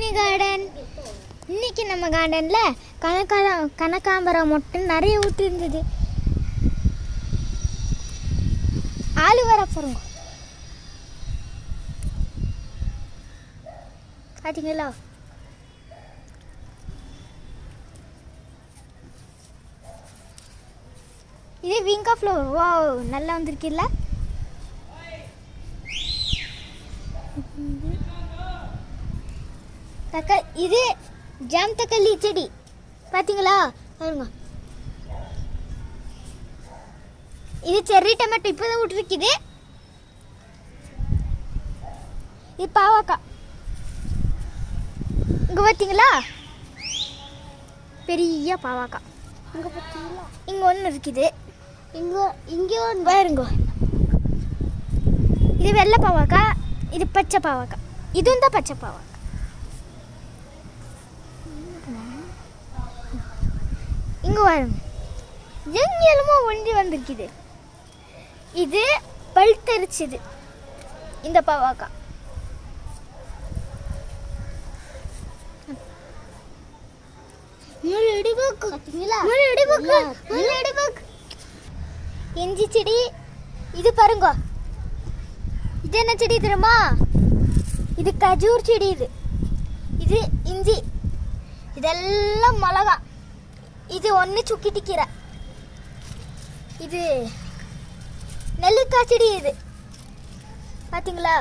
Mini garden. இன்னைக்கு நம்ம கார்டனில் கனகாம்பரம் மட்டும் நிறைய ஊற்று இருந்தது. ஆளு வர போகிறோங்க. பார்த்தீங்களா? இது விங்கா ஃப்ளவர். வா, நல்லா வந்திருக்குல்ல. இது ஜாம் தக்காளி செடி. பார்த்தீங்களா? பாருங்க. இது செர்ரி டொமேட்டோ இப்போதான் விட்டுருக்குது. இது பாவக்காய். இங்கே பார்த்தீங்களா? பெரிய பாவக்காய். இங்கே பார்த்தீங்களா? இங்கே ஒன்று இருக்குது. இங்கே ஒன்று பாருங்க. இது வெள்ளை பாவக்காய், இது பச்சை பாவக்காய். இதுவும் தான் பச்சை பாவக்காய். இங்கே பாருங்க, எங்கேயுமோ ஒன்றி வந்திருக்குது. இது பழுத்தரிச்சுது இந்த பாவக்காய். இஞ்சி செடி. இது பாருங்க, இது என்ன செடி தெரியுமா? இது கஜூர் செடி. இது இஞ்சி. இதெல்லாம் மிளகா. இது ஒன்று சுக்கிட்டு கீரை. இது நெல்லிக்காய் செடி. இது பார்த்தீங்களா?